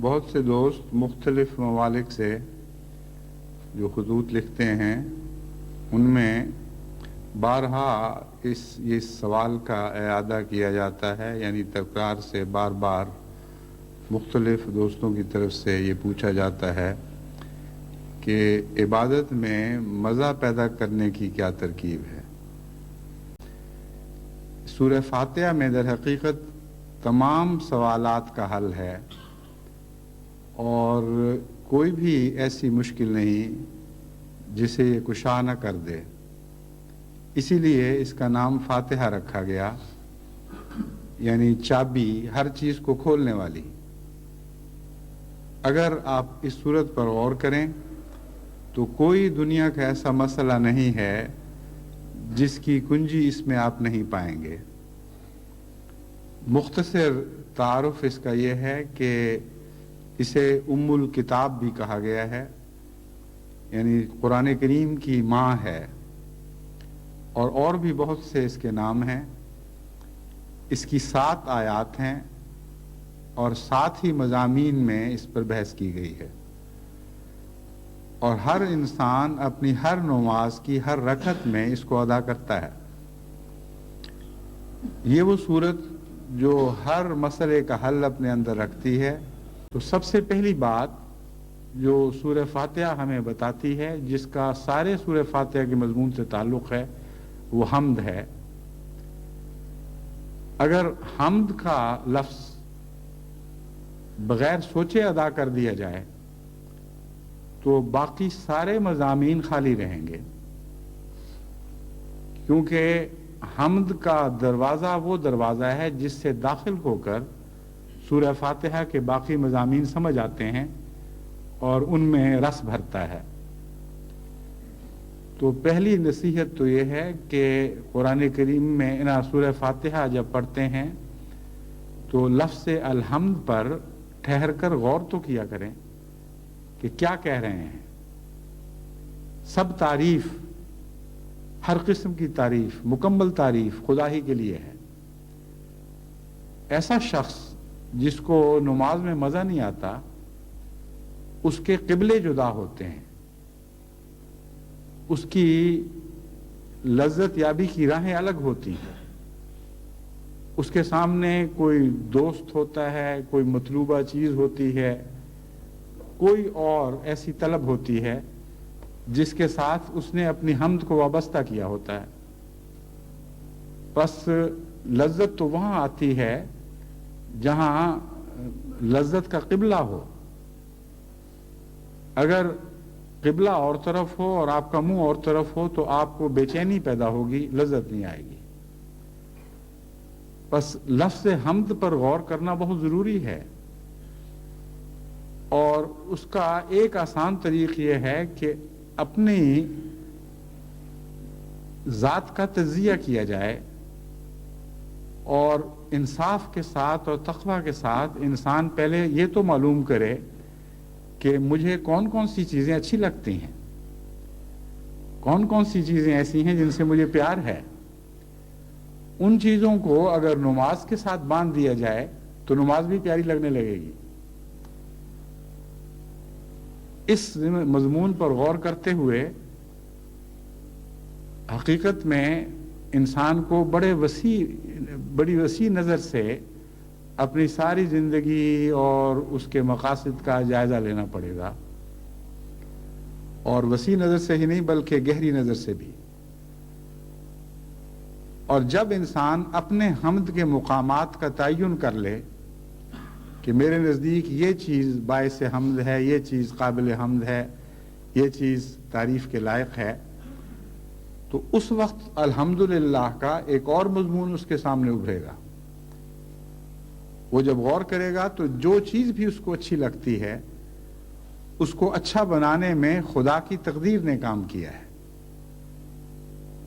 بہت سے دوست مختلف ممالک سے جو خطوط لکھتے ہیں ان میں بارہا یہ سوال کا اعادہ کیا جاتا ہے، یعنی تکرار سے بار بار مختلف دوستوں کی طرف سے یہ پوچھا جاتا ہے کہ عبادت میں مزہ پیدا کرنے کی کیا ترکیب ہے۔ سورہ فاتحہ میں در حقیقت تمام سوالات کا حل ہے اور کوئی بھی ایسی مشکل نہیں جسے یہ کشا نہ کر دے، اسی لیے اس کا نام فاتحہ رکھا گیا، یعنی چابی ہر چیز کو کھولنے والی۔ اگر آپ اس صورت پر غور کریں تو کوئی دنیا کا ایسا مسئلہ نہیں ہے جس کی کنجی اس میں آپ نہیں پائیں گے۔ مختصر تعارف اس کا یہ ہے کہ اسے ام الکتاب بھی کہا گیا ہے، یعنی قرآن کریم کی ماں ہے، اور بھی بہت سے اس کے نام ہیں۔ اس کی 7 آیات ہیں اور 7 ہی مضامین میں اس پر بحث کی گئی ہے، اور ہر انسان اپنی ہر نماز کی ہر رکعت میں اس کو ادا کرتا ہے۔ یہ وہ صورت جو ہر مسئلے کا حل اپنے اندر رکھتی ہے۔ تو سب سے پہلی بات جو سورہ فاتحہ ہمیں بتاتی ہے، جس کا سارے سورہ فاتحہ کے مضمون سے تعلق ہے، وہ حمد ہے۔ اگر حمد کا لفظ بغیر سوچے ادا کر دیا جائے تو باقی سارے مضامین خالی رہیں گے، کیونکہ حمد کا دروازہ وہ دروازہ ہے جس سے داخل ہو کر سورہ فاتحہ کے باقی مضامین سمجھ آتے ہیں اور ان میں رس بھرتا ہے۔ تو پہلی نصیحت تو یہ ہے کہ قرآن کریم میں سورہ فاتحہ جب پڑھتے ہیں تو لفظ الحمد پر ٹھہر کر غور تو کیا کریں کہ کیا کہہ رہے ہیں۔ سب تعریف، ہر قسم کی تعریف، مکمل تعریف خدا ہی کے لیے ہے۔ ایسا شخص جس کو نماز میں مزہ نہیں آتا، اس کے قبلے جدا ہوتے ہیں، اس کی لذت یابی کی راہیں الگ ہوتی ہیں۔ اس کے سامنے کوئی دوست ہوتا ہے، کوئی مطلوبہ چیز ہوتی ہے، کوئی اور ایسی طلب ہوتی ہے جس کے ساتھ اس نے اپنی حمد کو وابستہ کیا ہوتا ہے۔ بس لذت تو وہاں آتی ہے جہاں لذت کا قبلہ ہو۔ اگر قبلہ اور طرف ہو اور آپ کا منہ اور طرف ہو تو آپ کو بے چینی پیدا ہوگی، لذت نہیں آئے گی۔ بس لفظ حمد پر غور کرنا بہت ضروری ہے، اور اس کا ایک آسان طریق یہ ہے کہ اپنی ذات کا تجزیہ کیا جائے، اور انصاف کے ساتھ اور تقوی کے ساتھ انسان پہلے یہ تو معلوم کرے کہ مجھے کون کون سی چیزیں اچھی لگتی ہیں، کون کون سی چیزیں ایسی ہیں جن سے مجھے پیار ہے۔ ان چیزوں کو اگر نماز کے ساتھ باندھ دیا جائے تو نماز بھی پیاری لگنے لگے گی۔ اس مضمون پر غور کرتے ہوئے حقیقت میں انسان کو بڑی وسیع نظر سے اپنی ساری زندگی اور اس کے مقاصد کا جائزہ لینا پڑے گا، اور وسیع نظر سے ہی نہیں بلکہ گہری نظر سے بھی۔ اور جب انسان اپنے حمد کے مقامات کا تعین کر لے کہ میرے نزدیک یہ چیز باعث حمد ہے، یہ چیز قابل حمد ہے، یہ چیز تعریف کے لائق ہے، تو اس وقت الحمدللہ کا ایک اور مضمون اس کے سامنے ابھرے گا۔ وہ جب غور کرے گا تو جو چیز بھی اس کو اچھی لگتی ہے، اس کو اچھا بنانے میں خدا کی تقدیر نے کام کیا ہے،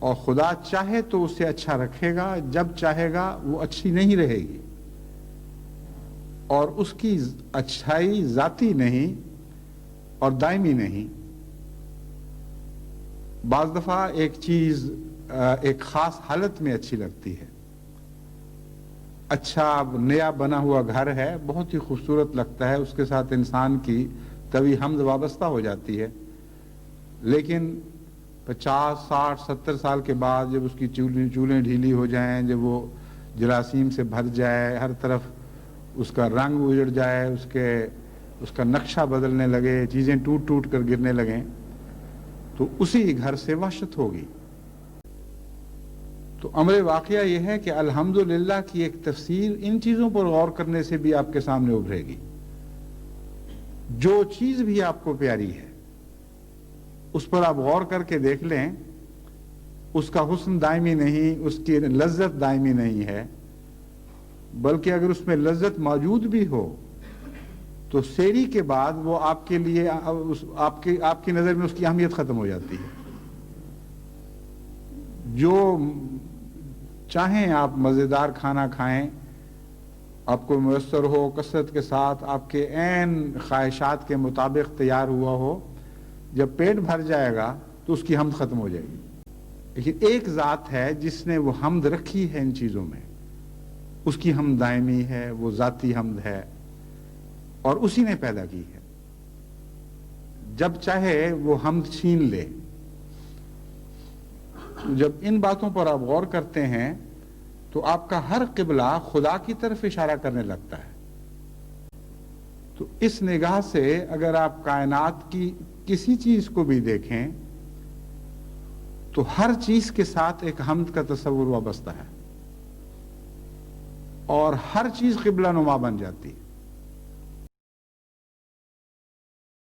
اور خدا چاہے تو اسے اچھا رکھے گا، جب چاہے گا وہ اچھی نہیں رہے گی، اور اس کی اچھائی ذاتی نہیں اور دائمی نہیں۔ بعض دفعہ ایک چیز ایک خاص حالت میں اچھی لگتی ہے، اچھا نیا بنا ہوا گھر ہے، بہت ہی خوبصورت لگتا ہے، اس کے ساتھ انسان کی کبھی حمد وابستہ ہو جاتی ہے، لیکن 50 60 70 سال کے بعد جب اس کی چولیں ڈھیلی ہو جائیں، جب وہ جراثیم سے بھر جائے، ہر طرف اس کا رنگ اجڑ جائے، اس کا نقشہ بدلنے لگے، چیزیں ٹوٹ ٹوٹ کر گرنے لگیں، تو اسی گھر سے وحشت ہوگی۔ تو امر واقعہ یہ ہے کہ الحمدللہ کی ایک تفسیر ان چیزوں پر غور کرنے سے بھی آپ کے سامنے ابھرے گی۔ جو چیز بھی آپ کو پیاری ہے اس پر آپ غور کر کے دیکھ لیں، اس کا حسن دائمی نہیں، اس کی لذت دائمی نہیں ہے، بلکہ اگر اس میں لذت موجود بھی ہو تو سیری کے بعد وہ آپ کے لیے آپ کی نظر میں اس کی اہمیت ختم ہو جاتی ہے۔ جو چاہیں آپ مزیدار کھانا کھائیں، آپ کو میسر ہو، کثرت کے ساتھ آپ کے عین خواہشات کے مطابق تیار ہوا ہو، جب پیٹ بھر جائے گا تو اس کی حمد ختم ہو جائے گی۔ لیکن ایک ذات ہے جس نے وہ حمد رکھی ہے ان چیزوں میں، اس کی حمد دائمی ہے، وہ ذاتی حمد ہے، اور اسی نے پیدا کی ہے۔ جب چاہے وہ حمد چھین لے۔ جب ان باتوں پر آپ غور کرتے ہیں تو آپ کا ہر قبلہ خدا کی طرف اشارہ کرنے لگتا ہے۔ تو اس نگاہ سے اگر آپ کائنات کی کسی چیز کو بھی دیکھیں تو ہر چیز کے ساتھ ایک حمد کا تصور وابستہ ہے، اور ہر چیز قبلہ نما بن جاتی ہے۔